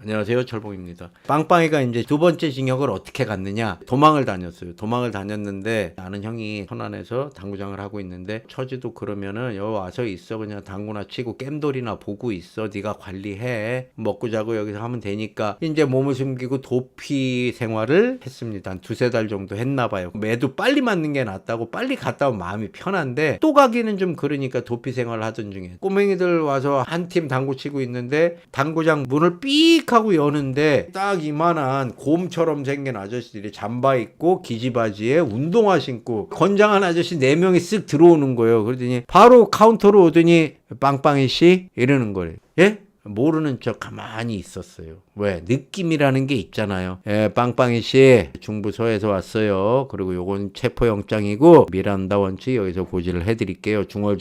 안녕하세요, 철봉입니다. 빵빵이가 이제 두 번째 징역을 어떻게 갔느냐? 도망을 다녔어요. 도망을 다녔는데 아는 형이 천안에서 당구장을 하고 있는데 처지도 그러면은 여기 와서 있어, 그냥 당구나 치고 겜돌이나 보고 있어, 네가 관리해, 먹고 자고 여기서 하면 되니까 이제 몸을 숨기고 도피 생활을 했습니다. 한 두세 달 정도 했나 봐요. 매도 빨리 맞는 게 낫다고 빨리 갔다 오면 마음이 편한데 또 가기는 좀 그러니까 도피 생활을 하던 중에 꼬맹이들 와서 한 팀 당구 치고 있는데 당구장 문을 삑 하고 여는데 딱 이만한 곰처럼 생긴 아저씨들이 잠바 입고 기지바지에 운동화 신고 건장한 아저씨 4명이 쓱 들어오는 거예요. 그러더니 바로 카운터로 오더니 빵빵이 씨 이러는 거예요. 예? 모르는 척 가만히 있었어요. 왜? 느낌이라는 게 있잖아요. 예, 빵빵이 씨 중부서에서 왔어요. 그리고 요건 체포영장이고 미란다 원치 여기서 고지를 해드릴게요. 중얼.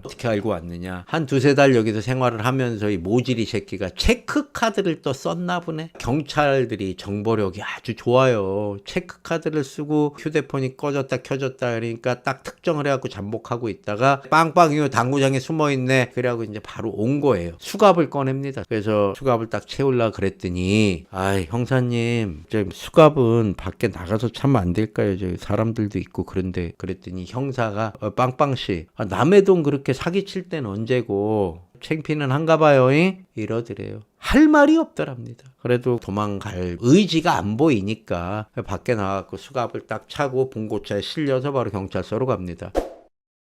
어떻게 알고 왔느냐? 한 두세 달 여기서 생활을 하면서 이 모질이 새끼가 체크카드를 또 썼나 보네. 경찰들이 정보력이 아주 좋아요. 체크카드를 쓰고 휴대폰이 꺼졌다 켜졌다 그러니까 딱 특정을 해갖고 잠복하고 있다가 빵빵이 당구장에 숨어있네. 그래갖고 이제 바로 온 거예요. 수갑을 꺼냅니다. 그래서 수갑을 딱 채우려고 그랬더니 형사님 저 수갑은 밖에 나가서 차면 안 될까요? 저 사람들도 있고 그런데. 그랬더니 형사가 빵빵씨 남의 돈 그렇게 사기칠 땐 언제고 창피는 한가 봐요. 이러더래요. 할 말이 없더랍니다. 그래도 도망갈 의지가 안 보이니까 밖에 나가고 수갑을 딱 차고 봉고차에 실려서 바로 경찰서로 갑니다.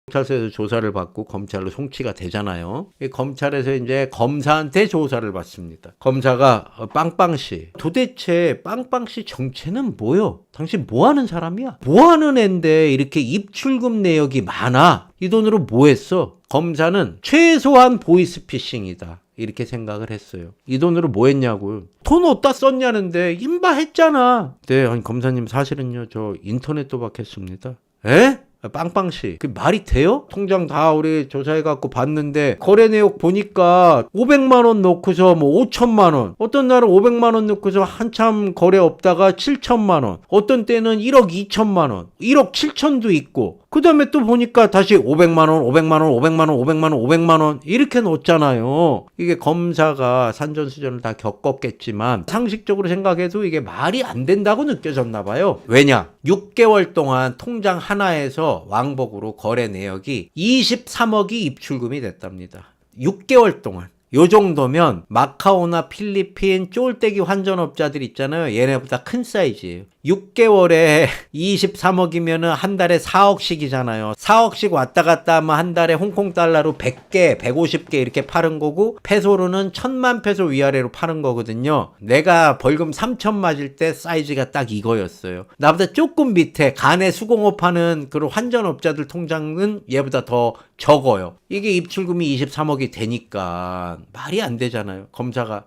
경찰서에서 조사를 받고 검찰로 송치가 되잖아요. 검찰에서 이제 검사한테 조사를 받습니다. 검사가 빵빵씨 도대체 빵빵씨 정체는 뭐요? 당신 뭐하는 사람이야? 뭐하는 앤데 이렇게 입출금 내역이 많아? 이 돈으로 뭐 했어? 검사는 최소한 보이스피싱이다 이렇게 생각을 했어요. 이 돈으로 뭐 했냐고요? 돈 어디다 썼냐는데 임바했잖아. 네, 아니 검사님 사실은요 저 인터넷 도박했습니다. 에? 빵빵씨 그 말이 돼요? 통장 다 우리 조사해갖고 봤는데 거래 내역 보니까 500만원 넣고서 뭐 5천만원, 어떤 날은 500만원 넣고서 한참 거래 없다가 7천만원, 어떤 때는 1억 2천만원, 1억 7천도 있고 그 다음에 또 보니까 다시 500만원 이렇게 넣었잖아요. 이게 검사가 산전수전을 다 겪었겠지만 상식적으로 생각해도 이게 말이 안 된다고 느껴졌나 봐요. 왜냐? 6개월 동안 통장 하나에서 왕복으로 거래 내역이 23억이 입출금이 됐답니다. 6개월 동안. 요 정도면 마카오나 필리핀 쫄대기 환전업자들 있잖아요. 얘네보다 큰 사이즈예요. 6개월에 23억이면은 한 달에 4억씩이잖아요. 4억씩 왔다 갔다 하면 한 달에 홍콩 달러로 100개, 150개 이렇게 파는 거고 페소로는 1000만 페소 위아래로 파는 거거든요. 내가 벌금 3천 맞을 때 사이즈가 딱 이거였어요. 나보다 조금 밑에 간에 수공업 하는 그런 환전업자들 통장은 얘보다 더 적어요. 이게 입출금이 23억이 되니까 말이 안 되잖아요. 검사가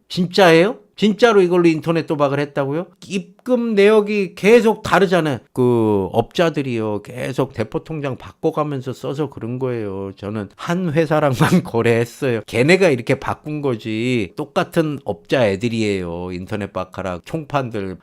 진짜예요? 진짜로 이걸로 인터넷 도박을 했다고요? 입금 내역이 계속 다르잖아요. 그 업자들이요 계속 대포 통장 바꿔가면서 써서 그런 거예요. 저는 한 회사랑만 거래했어요. 걔네가 이렇게 바꾼 거지 똑같은 업자 애들이에요. 인터넷 바카락 총판들.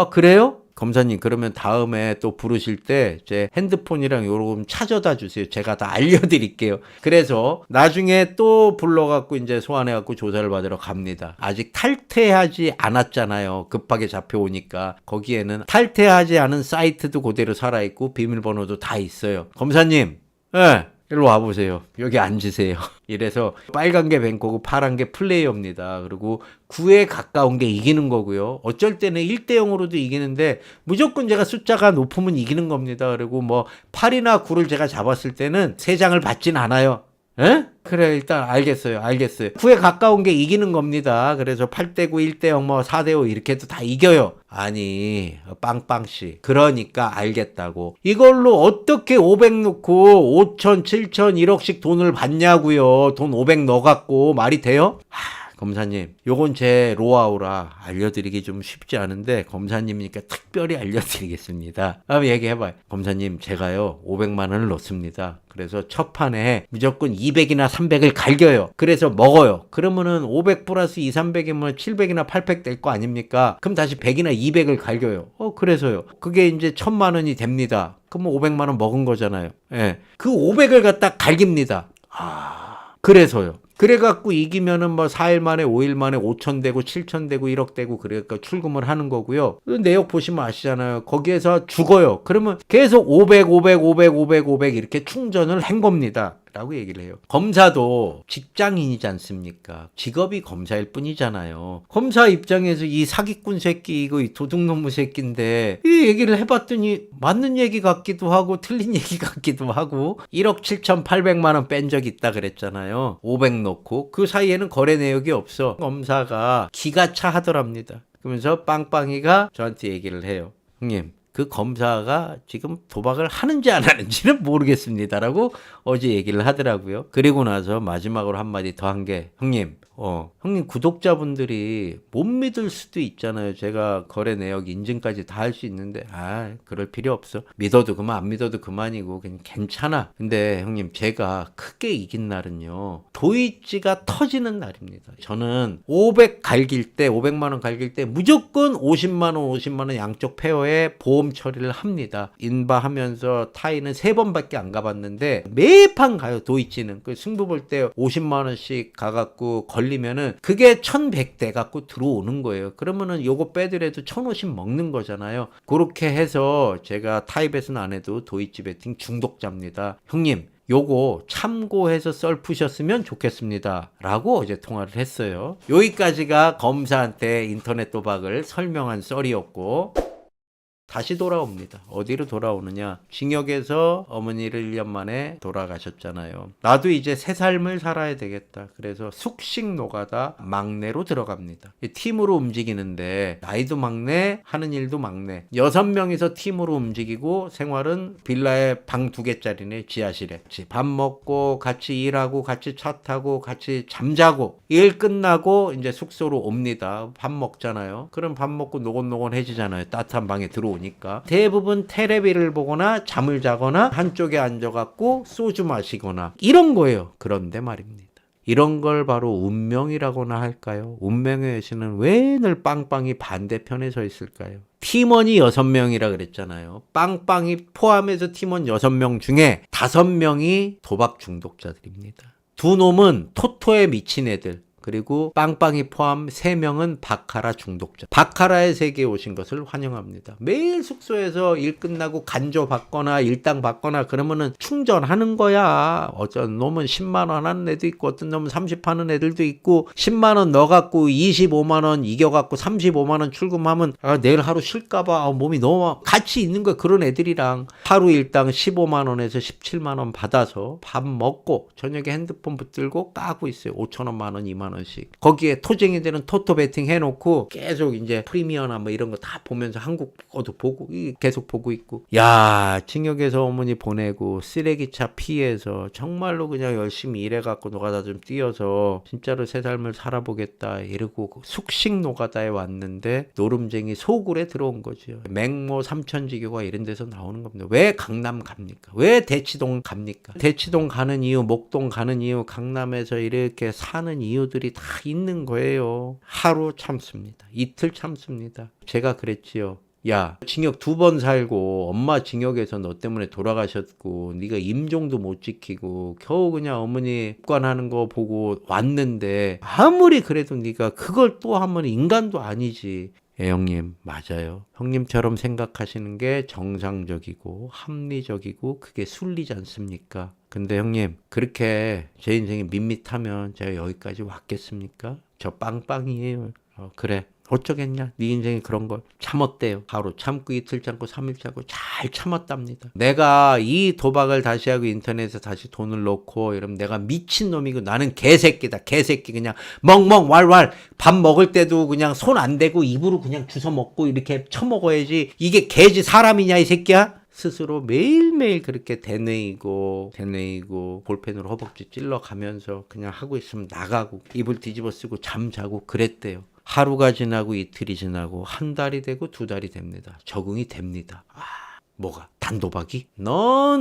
그래요? 검사님 그러면 다음에 또 부르실 때 제 핸드폰이랑 요거 좀 찾아다 주세요. 제가 다 알려드릴게요. 그래서 나중에 또 불러갖고 이제 소환해갖고 조사를 받으러 갑니다. 아직 탈퇴하지 않았잖아요. 급하게 잡혀오니까. 거기에는 탈퇴하지 않은 사이트도 그대로 살아있고 비밀번호도 다 있어요. 검사님 일로 와보세요. 여기 앉으세요. 이래서 빨간 게 뱅코고 파란 게 플레이어입니다. 그리고 9에 가까운 게 이기는 거고요. 어쩔 때는 1대0으로도 이기는데 무조건 제가 숫자가 높으면 이기는 겁니다. 그리고 뭐 8이나 9를 제가 잡았을 때는 3장을 받진 않아요. 그래 일단 알겠어요. 9에 가까운 게 이기는 겁니다. 그래서 8대9 1대0 뭐 4대5 이렇게 해도 다 이겨요. 아니 빵빵씨 그러니까 알겠다고. 이걸로 어떻게 500 넣고 5천 7천 1억씩 돈을 받냐고요. 돈 500 넣어갖고 말이 돼요? 검사님 요건 제 로아우라 알려드리기 좀 쉽지 않은데 검사님이니까 특별히 알려드리겠습니다. 한번 얘기해봐요. 검사님 제가요 500만 원을 넣습니다. 그래서 첫 판에 무조건 200이나 300을 갈겨요. 그래서 먹어요. 그러면은 500 플러스 2, 300이면 700이나 800 될 거 아닙니까? 그럼 다시 100이나 200을 갈겨요. 그래서요. 그게 이제 1000만 원이 됩니다. 그러면 500만 원 먹은 거잖아요. 그 500을 갖다 갈깁니다. 그래서요. 그래갖고 이기면은 뭐 4일 만에 5일 만에 5천 되고 7천 되고 1억 되고 그러니까 출금을 하는 거고요. 내역 보시면 아시잖아요. 거기에서 죽어요. 그러면 계속 500, 500, 500, 500, 500 이렇게 충전을 한 겁니다. 라고 얘기를 해요. 검사도 직장인이지 않습니까? 직업이 검사일 뿐이잖아요. 검사 입장에서 이 사기꾼 새끼 이거 이 도둑놈의 새끼인데 이 얘기를 해봤더니 맞는 얘기 같기도 하고 틀린 얘기 같기도 하고 1억 7,800만 원 뺀 적 있다 그랬잖아요. 500 넣고 그 사이에는 거래 내역이 없어. 검사가 기가 차 하더랍니다. 그러면서 빵빵이가 저한테 얘기를 해요. 형님, 그 검사가 지금 도박을 하는지 안 하는지는 모르겠습니다라고 어제 얘기를 하더라고요. 그리고 나서 마지막으로 한마디 더 한 게 형님 구독자분들이 못 믿을 수도 있잖아요. 제가 거래 내역 인증까지 다 할 수 있는데 그럴 필요 없어. 믿어도 그만 안 믿어도 그만이고 그냥 괜찮아. 근데 형님 제가 크게 이긴 날은요. 도이치가 터지는 날입니다. 저는 500만 원 갈길 때 무조건 50만 원 양쪽 페어에 보험 처리를 합니다. 인바하면서 타이는 3번밖에 안 가봤는데 매판 가요. 도이치는 그 승부 볼 때 50만 원씩 가갖고 걸리면은 그게 1100 돼갖고 들어오는 거예요. 그러면은 요거 빼더라도 1050 먹는 거잖아요. 그렇게 해서 제가 타이베스는 안 해도 도이치 베팅 중독자입니다. 형님 요거 참고해서 썰 푸셨으면 좋겠습니다. 라고 어제 통화를 했어요. 여기까지가 검사한테 인터넷 도박을 설명한 썰이었고 다시 돌아옵니다. 어디로 돌아오느냐? 징역에서 어머니를 1년 만에 돌아가셨잖아요. 나도 이제 새 삶을 살아야 되겠다. 그래서 숙식 노가다 막내로 들어갑니다. 팀으로 움직이는데 나이도 막내, 하는 일도 막내. 6명이서 팀으로 움직이고 생활은 빌라에 방 2개짜리네. 지하실에. 밥 먹고 같이 일하고 같이 차 타고 같이 잠자고 일 끝나고 이제 숙소로 옵니다. 밥 먹잖아요. 그럼 밥 먹고 노곤노곤해지잖아요. 따뜻한 방에 들어오니까. 대부분 테레비를 보거나 잠을 자거나 한쪽에 앉아갖고 소주 마시거나 이런 거예요. 그런데 말입니다. 이런 걸 바로 운명이라고나 할까요? 운명의 여신은 왜 늘 빵빵이 반대편에 서 있을까요? 팀원이 6명이라 그랬잖아요. 빵빵이 포함해서 팀원 6명 중에 5명이 도박 중독자들입니다. 두 놈은 토토에 미친 애들. 그리고 빵빵이 포함 3명은 바카라 중독자. 바카라의 세계에 오신 것을 환영합니다. 매일 숙소에서 일 끝나고 간조 받거나 일당 받거나 그러면은 충전하는 거야. 어떤 놈은 10만 원 하는 애도 있고 어떤 놈은 30 하는 애들도 있고 10만 원 넣어갖고 25만 원 이겨갖고 35만 원 출금하면 내일 하루 쉴까봐 몸이 너무 같이 있는 거야. 그런 애들이랑 하루 일당 15만 원에서 17만 원 받아서 밥 먹고 저녁에 핸드폰 붙들고 까고 있어요. 5천 원, 만 원, 2만 원씩. 거기에 토쟁이들은 토토 베팅 해놓고 계속 이제 프리미어나 뭐 이런 거 다 보면서 한국 거도 보고 계속 보고 있고. 야, 징역에서 어머니 보내고 쓰레기차 피해서 정말로 그냥 열심히 일해갖고 노가다 좀 뛰어서 진짜로 새 삶을 살아보겠다 이러고 숙식 노가다에 왔는데 노름쟁이 소굴에 들어온 거죠. 맹모 삼천지교가 이런 데서 나오는 겁니다. 왜 강남 갑니까? 왜 대치동 갑니까? 대치동 가는 이유, 목동 가는 이유, 강남에서 이렇게 사는 이유들이 다 있는 거예요. 하루 참습니다. 이틀 참습니다. 제가 그랬지요. 야, 징역 2번 살고 엄마 징역에서 너 때문에 돌아가셨고 네가 임종도 못 지키고 겨우 그냥 어머니 입관하는 거 보고 왔는데 아무리 그래도 네가 그걸 또 하면 인간도 아니지. 형님 맞아요. 형님처럼 생각하시는 게 정상적이고 합리적이고 그게 순리지 않습니까? 근데 형님 그렇게 제 인생이 밋밋하면 제가 여기까지 왔겠습니까? 저 빵빵이에요. 그래 어쩌겠냐. 네 인생이 그런 걸 참았대요. 하루 참고 이틀 참고 3일 참고 잘 참았답니다. 내가 이 도박을 다시 하고 인터넷에 다시 돈을 넣고 이러면 내가 미친놈이고 나는 개새끼다. 개새끼 그냥 멍멍 왈왈 밥 먹을 때도 그냥 손 안 대고 입으로 그냥 주워 먹고 이렇게 처먹어야지. 이게 개지 사람이냐 이 새끼야? 스스로 매일매일 그렇게 되뇌이고 볼펜으로 허벅지 찔러가면서 그냥 하고 있으면 나가고 이불 뒤집어 쓰고 잠자고 그랬대요. 하루가 지나고 이틀이 지나고 한 달이 되고 2달이 됩니다. 적응이 됩니다. 뭐가? 단도박이? No.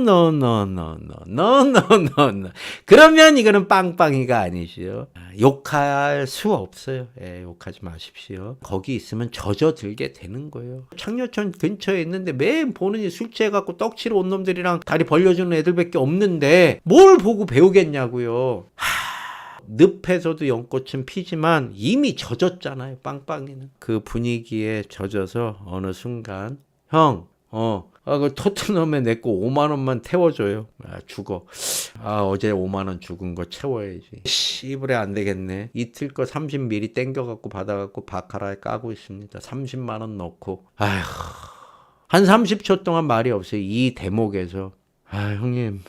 그러면 이거는 빵빵이가 아니지요. 욕할 수 없어요. 욕하지 마십시오. 거기 있으면 젖어들게 되는 거예요. 창녀촌 근처에 있는데 매일 보느니 술 취해갖고 떡치러 온 놈들이랑 다리 벌려주는 애들밖에 없는데 뭘 보고 배우겠냐고요. 늪에서도 연꽃은 피지만 이미 젖었잖아요. 빵빵이는. 그 분위기에 젖어서 어느 순간 형, 그 토트넘에 내 거 5만 원만 태워줘요. 죽어. 어제 5만 원 죽은 거 채워야지. 씨부레 안 되겠네. 이틀 거 30ml 땡겨갖고 받아갖고 바카라에 까고 있습니다. 30만 원 넣고. 아휴. 한 30초 동안 말이 없어요. 이 대목에서. 형님,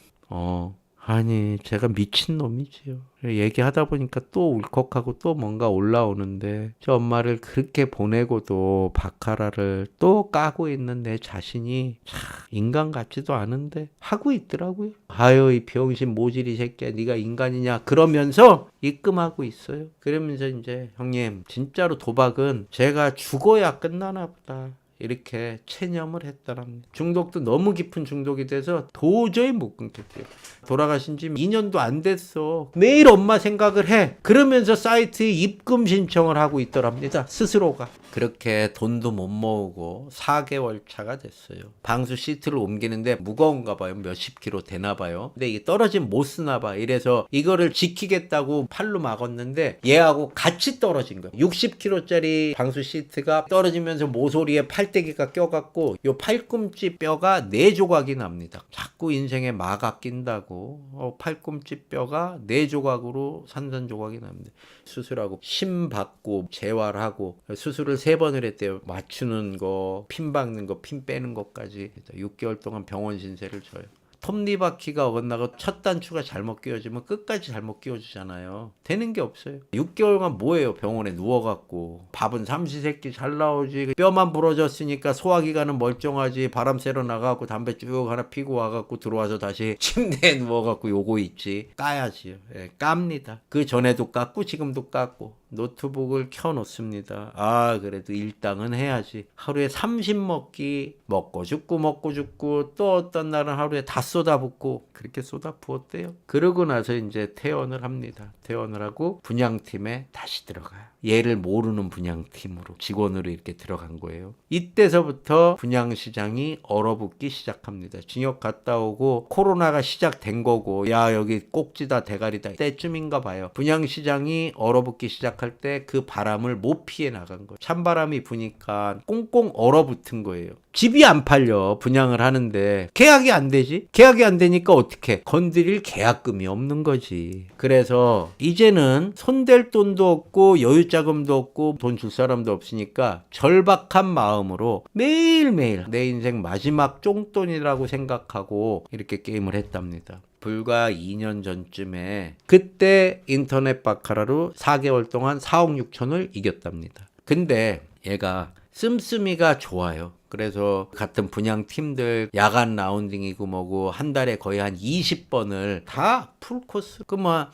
아니, 제가 미친놈이지요. 얘기하다 보니까 또 울컥하고 또 뭔가 올라오는데, 저 엄마를 그렇게 보내고도 바카라를 또 까고 있는 내 자신이 참 인간 같지도 않은데 하고 있더라고요. 아유, 이 병신 모질이 새끼야, 네가 인간이냐 그러면서 입금하고 있어요. 그러면서 이제 형님, 진짜로 도박은 제가 죽어야 끝나나 보다. 이렇게 체념을 했더랍니다. 중독도 너무 깊은 중독이 돼서 도저히 못 끊겠대요. 돌아가신 지 2년도 안 됐어. 매일 엄마 생각을 해. 그러면서 사이트에 입금 신청을 하고 있더랍니다. 스스로가. 그렇게 돈도 못 모으고 4개월 차가 됐어요. 방수 시트를 옮기는데 무거운가 봐요. 몇십 킬로 되나 봐요. 근데 이게 떨어지면 못 쓰나 봐. 이래서 이거를 지키겠다고 팔로 막았는데 얘하고 같이 떨어진 거예요. 60킬로짜리 방수 시트가 떨어지면서 모서리에 팔대기가 껴갖고 요 팔꿈치 뼈가 4조각이 납니다. 자꾸 인생에 마가 낀다고 팔꿈치 뼈가 4조각으로 산산조각이 납니다. 수술하고 심 받고 재활하고 수술을 3번을 했대요. 맞추는 거, 핀 박는 거, 핀 빼는 것까지 6개월 동안 병원 신세를 져요. 톱니바퀴가 어긋나고 첫 단추가 잘못 끼워지면 끝까지 잘못 끼워주잖아요. 되는 게 없어요. 6개월간 뭐예요? 병원에 누워갖고. 밥은 삼시세끼 잘 나오지. 뼈만 부러졌으니까 소화기관은 멀쩡하지. 바람 쐬러 나가고 담배 쭉 하나 피고 와갖고 들어와서 다시 침대에 누워갖고 요거 있지. 까야지요. 깝니다. 그 전에도 깠고 지금도 깠고. 노트북을 켜놓습니다. 그래도 일당은 해야지. 하루에 30먹기 먹고 죽고 또 어떤 날은 하루에 다 쏟아붓고 그렇게 쏟아부었대요. 그러고 나서 이제 퇴원을 합니다. 퇴원을 하고 분양팀에 다시 들어가요. 얘를 모르는 분양팀으로 직원으로 이렇게 들어간 거예요. 이때서부터 분양시장이 얼어붙기 시작합니다. 징역 갔다 오고 코로나가 시작된 거고 야 여기 꼭지다 대가리다 때쯤인가 봐요. 분양시장이 얼어붙기 시작할 때 그 바람을 못 피해 나간 거예요. 찬바람이 부니까 꽁꽁 얼어붙은 거예요. 집이 안 팔려. 분양을 하는데 계약이 안 되지. 계약이 안 되니까 어떻게 건드릴 계약금이 없는 거지. 그래서 이제는 손댈 돈도 없고 여유자금도 없고 돈 줄 사람도 없으니까 절박한 마음으로 매일매일 내 인생 마지막 쫑돈이라고 생각하고 이렇게 게임을 했답니다. 불과 2년 전쯤에 그때 인터넷 바카라로 4개월 동안 4억 6천을 이겼답니다. 근데 얘가 씀씀이가 좋아요. 그래서 같은 분양팀들 야간 라운딩이고 뭐고 한 달에 거의 한 20번을 다 풀코스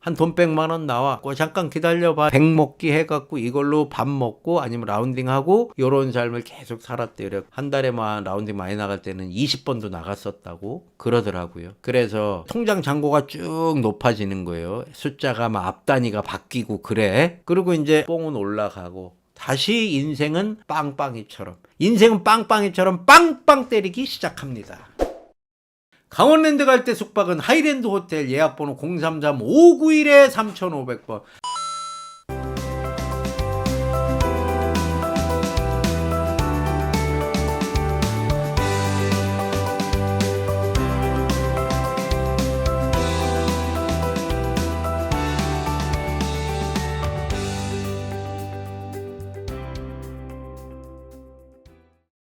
한 돈 100만 원 나와 잠깐 기다려봐 100 먹기 해갖고 이걸로 밥 먹고 아니면 라운딩하고 요런 삶을 계속 살았대요. 한 달에 라운딩 많이 나갈 때는 20번도 나갔었다고 그러더라고요. 그래서 통장 잔고가 쭉 높아지는 거예요. 숫자가 앞 단위가 바뀌고 그래. 그리고 이제 뽕은 올라가고 다시 인생은 빵빵이처럼 빵빵 때리기 시작합니다. 강원랜드 갈 때 숙박은 하이랜드 호텔 예약번호 033-591-3500번